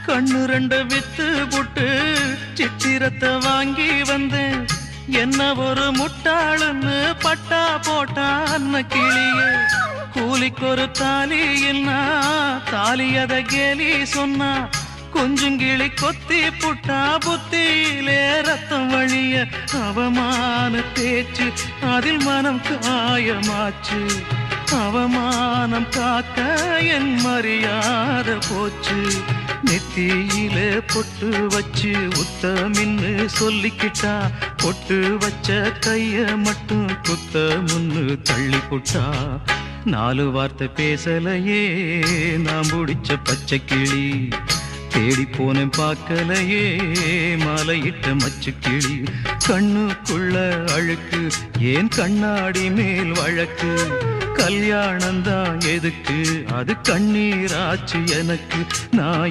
கண்ணு ரெண்டு வித்து புட்டு சித்திரத்தை வாங்கி வந்தேன். என்ன ஒரு முட்டாளுன்னு பட்டா போட்டா அன்ன கிளியே. கூலிக்கொரு தாலி என்ன தாலியத கேலி சொன்னா. கொஞ்சங்கிளி கொத்தி புட்டா புத்தியிலே ரத்தம் வழிய. அவமான பேச்சு அதில் மனம் காயமாச்சு. அவமானம் காக்க என் மரியாத போச்சு. நெத்தியில பொட்டு வச்சு உத்தமின்னு சொல்லிக்கிட்டா. பொட்டு வச்ச கைய மட்டும் குத்த முன்னு தள்ளி புட்டா. 4 வார்த்தை பேசலையே நான் பிடிச்ச பச்சை கிளி. தேடி போனேன் பார்க்கலையே மாலையிட்ட மச்சு கிளி. கண்ணுக்குள்ள அழுக்கு ஏன் கண்ணாடி மேல் வழக்கு. கல்யாணந்தான் எதுக்கு அது கண்ணீராச்சு எனக்கு. நான்